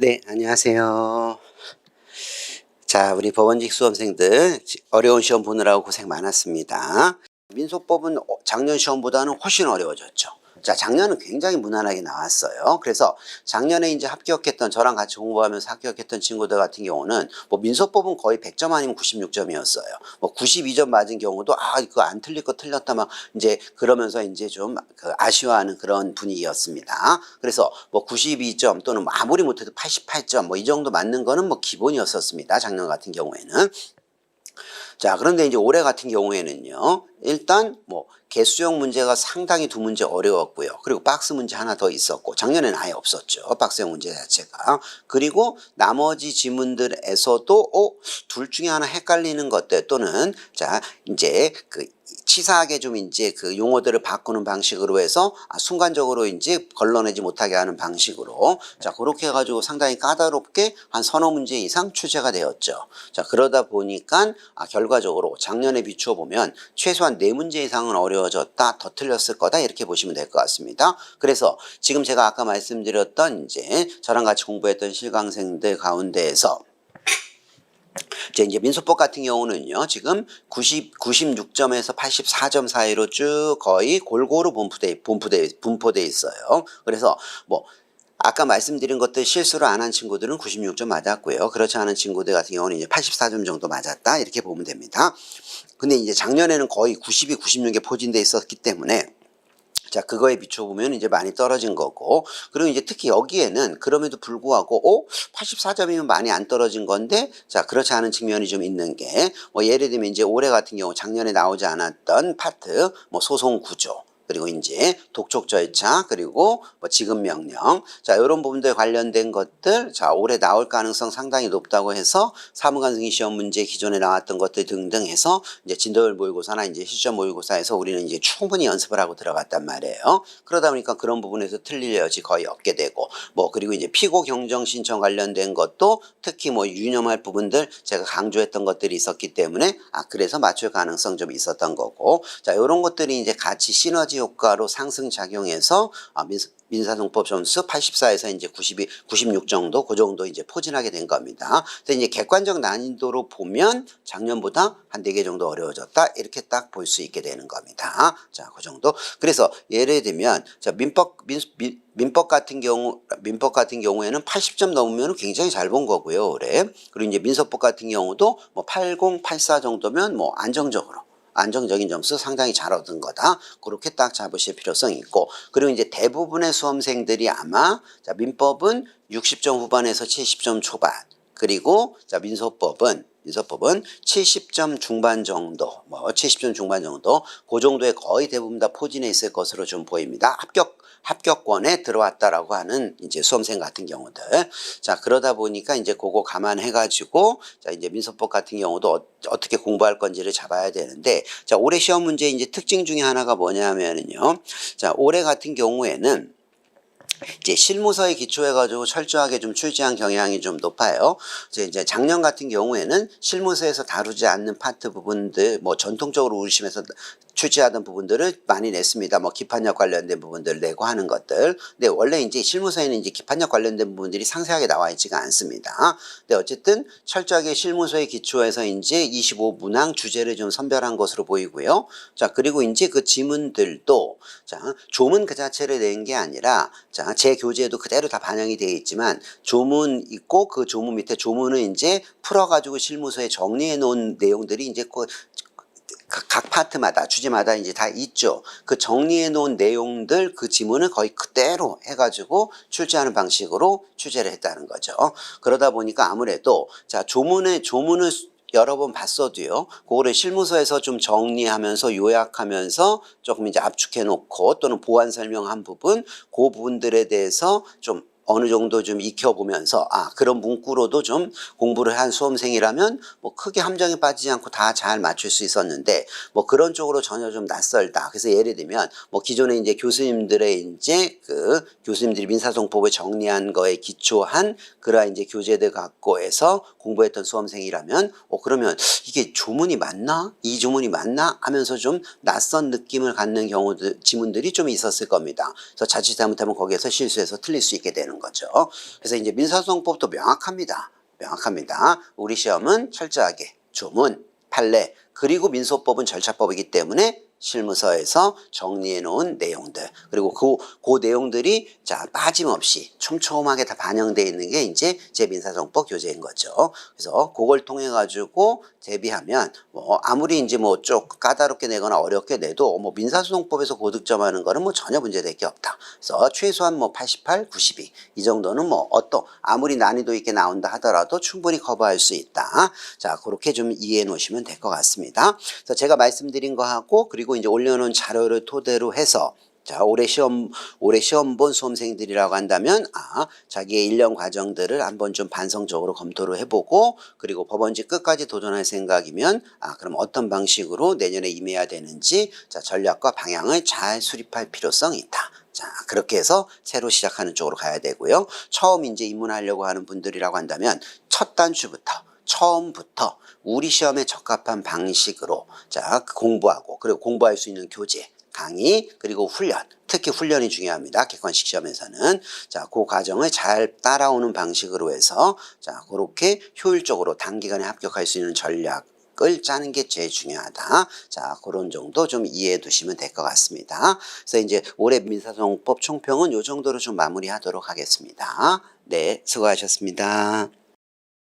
네, 안녕하세요. 자, 우리 법원직 수험생들 어려운 시험 보느라고 고생 많았습니다. 민소법은 작년 시험보다는 훨씬 어려워졌죠. 자, 작년은 굉장히 무난하게 나왔어요. 그래서 작년에 이제 합격했던, 저랑 같이 공부하면서 합격했던 친구들 같은 경우는 뭐 민소법은 거의 100점 아니면 96점이었어요. 뭐 92점 맞은 경우도 이거 안 틀릴 거 틀렸다 막 이제 그러면서 이제 좀 아쉬워하는 그런 분위기였습니다. 그래서 뭐 92점 또는 뭐 아무리 못해도 88점 뭐 이 정도 맞는 거는 뭐 기본이었었습니다. 작년 같은 경우에는. 자, 그런데 이제 올해 같은 경우에는요, 일단 뭐 개수형 문제가 상당히 두 문제 어려웠고요. 그리고 박스 문제 하나 더 있었고, 작년에는 아예 없었죠. 박스형 문제 자체가. 그리고 나머지 지문들에서도 둘 중에 하나 헷갈리는 것들 또는 자, 이제 치사하게 좀 이제 용어들을 바꾸는 방식으로 해서 순간적으로 이제 걸러내지 못하게 하는 방식으로 자, 그렇게 해가지고 상당히 까다롭게 한 서너 문제 이상 출제가 되었죠. 자, 그러다 보니까 결과적으로 작년에 비추어 보면 최소한 4문제 이상은 어려워졌다, 더 틀렸을 거다 이렇게 보시면 될 것 같습니다. 그래서 지금 제가 아까 말씀드렸던 이제 저랑 같이 공부했던 실강생들 가운데에서 이제 민소법 같은 경우는요, 지금 96점에서 84점 사이로 쭉 거의 골고루 분포돼 있어요. 그래서 뭐, 아까 말씀드린 것들 실수를 안 한 친구들은 96점 맞았고요. 그렇지 않은 친구들 같은 경우는 이제 84점 정도 맞았다. 이렇게 보면 됩니다. 근데 이제 작년에는 거의 92, 96에 포진돼 있었기 때문에 자, 그거에 비춰보면 이제 많이 떨어진 거고, 그리고 이제 특히 여기에는 그럼에도 불구하고, 84점이면 많이 안 떨어진 건데, 자, 그렇지 않은 측면이 좀 있는 게, 뭐, 예를 들면 이제 올해 같은 경우 작년에 나오지 않았던 파트, 뭐, 소송 구조, 그리고 이제 독촉 절차, 그리고 뭐 지급 명령. 자, 이런 부분들 관련된 것들, 자, 올해 나올 가능성 상당히 높다고 해서 사무관 승인 시험 문제 기존에 나왔던 것들 등등 해서 이제 진도열 모의고사나 이제 실전 모의고사에서 우리는 이제 충분히 연습을 하고 들어갔단 말이에요. 그러다 보니까 그런 부분에서 틀릴 여지 거의 없게 되고, 뭐, 그리고 이제 피고 경정 신청 관련된 것도 특히 뭐 유념할 부분들 제가 강조했던 것들이 있었기 때문에, 그래서 맞출 가능성 좀 있었던 거고, 자, 이런 것들이 이제 같이 시너지 효과로 상승 작용해서 민사송법 점수 84에서 이제 92, 96 정도, 그 정도 이제 포진하게 된 겁니다. 근데 이제 객관적 난이도로 보면 작년보다 한 4개 정도 어려워졌다. 이렇게 딱 볼 수 있게 되는 겁니다. 자, 그 정도. 그래서 예를 들면, 자, 민법 같은 경우에는 80점 넘으면 굉장히 잘 본 거고요, 올해. 그리고 이제 민소법 같은 경우도 뭐 80, 84 정도면 뭐 안정적인 점수 상당히 잘 얻은 거다. 그렇게 딱 잡으실 필요성이 있고, 그리고 이제 대부분의 수험생들이 아마 자, 민법은 60점 후반에서 70점 초반, 그리고 자, 민소법은 70점 중반 정도, 뭐 70점 중반 정도, 그 정도에 거의 대부분 다 포진해 있을 것으로 좀 보입니다. 합격권에 들어왔다라고 하는 이제 수험생 같은 경우들. 자, 그러다 보니까 이제 그거 감안해가지고, 자, 이제 민소법 같은 경우도 어떻게 공부할 건지를 잡아야 되는데, 자, 올해 시험 문제 이제 특징 중에 하나가 뭐냐면은요. 자, 올해 같은 경우에는 이제 실무서에 기초해가지고 철저하게 좀 출제한 경향이 좀 높아요. 이제 작년 같은 경우에는 실무서에서 다루지 않는 파트 부분들, 뭐 전통적으로 우리 시험에서 출제하던 부분들을 많이 냈습니다. 뭐 기판력 관련된 부분들 내고 하는 것들. 근데 원래 이제 실무서에는 이제 기판력 관련된 부분들이 상세하게 나와 있지가 않습니다. 근데 어쨌든 철저하게 실무서에 기초해서 이제 25문항 주제를 좀 선별한 것으로 보이고요. 자, 그리고 이제 그 지문들도 자, 조문 그 자체를 낸 게 아니라 자, 제 교재에도 그대로 다 반영이 되어 있지만 조문 있고 그 조문 밑에 조문을 이제 풀어가지고 실무서에 정리해 놓은 내용들이 이제 각 파트마다 주제마다 이제 다 있죠. 그 정리해 놓은 내용들 그 지문을 거의 그대로 해가지고 출제하는 방식으로 출제를 했다는 거죠. 그러다 보니까 아무래도 자, 조문을 여러 번 봤어도요. 그거를 실무서에서 좀 정리하면서 요약하면서 조금 이제 압축해 놓고 또는 보완 설명한 부분, 그 부분들에 대해서 좀 어느 정도 좀 익혀보면서 그런 문구로도 좀 공부를 한 수험생이라면 뭐 크게 함정에 빠지지 않고 다 잘 맞출 수 있었는데 뭐 그런 쪽으로 전혀 좀 낯설다. 그래서 예를 들면 뭐 기존에 이제 교수님들이 민사송법을 정리한 거에 기초한 그러한 이제 교재들 갖고 해서 공부했던 수험생이라면 그러면 이게 조문이 맞나? 이 조문이 맞나? 하면서 좀 낯선 느낌을 갖는 지문들이 좀 있었을 겁니다. 그래서 자칫 잘못하면 거기에서 실수해서 틀릴 수 있게 되는 되는 거죠. 그래서 이제 민사소송법도 명확합니다. 우리 시험은 철저하게 조문, 판례, 그리고 민소법은 절차법이기 때문에 실무서에서 정리해 놓은 내용들, 그리고 그 내용들이 자 빠짐없이 촘촘하게 다 반영되어 있는 게 이제 제민사소송법 교재인 거죠. 그래서 그걸 통해 가지고 대비하면 뭐 아무리 이제 뭐 좀 까다롭게 내거나 어렵게 내도 뭐 민사소송법에서 고득점하는 거는 뭐 전혀 문제될 게 없다. 그래서 최소한 뭐 88, 92 이 정도는 뭐 아무리 난이도 있게 나온다 하더라도 충분히 커버할 수 있다. 자, 그렇게 좀 이해해 놓으시면 될 것 같습니다. 그래서 제가 말씀드린 거 하고 그리고 이제 올려놓은 자료를 토대로 해서 자, 올해 시험 본 수험생들이라고 한다면 자기의 1년 과정들을 한번 좀 반성적으로 검토를 해보고 그리고 법원직 끝까지 도전할 생각이면 그럼 어떤 방식으로 내년에 임해야 되는지 자, 전략과 방향을 잘 수립할 필요성이 있다. 자, 그렇게 해서 새로 시작하는 쪽으로 가야 되고요. 처음 이제 입문하려고 하는 분들이라고 한다면 첫 단추부터 처음부터 우리 시험에 적합한 방식으로 자 공부하고 그리고 공부할 수 있는 교재, 강의, 그리고 훈련, 특히 훈련이 중요합니다. 객관식 시험에서는 자, 그 과정을 잘 따라오는 방식으로 해서 자, 그렇게 효율적으로 단기간에 합격할 수 있는 전략을 짜는 게 제일 중요하다. 자, 그런 정도 좀 이해해 두시면 될 것 같습니다. 그래서 이제 올해 민사소송법 총평은 이 정도로 좀 마무리하도록 하겠습니다. 네, 수고하셨습니다.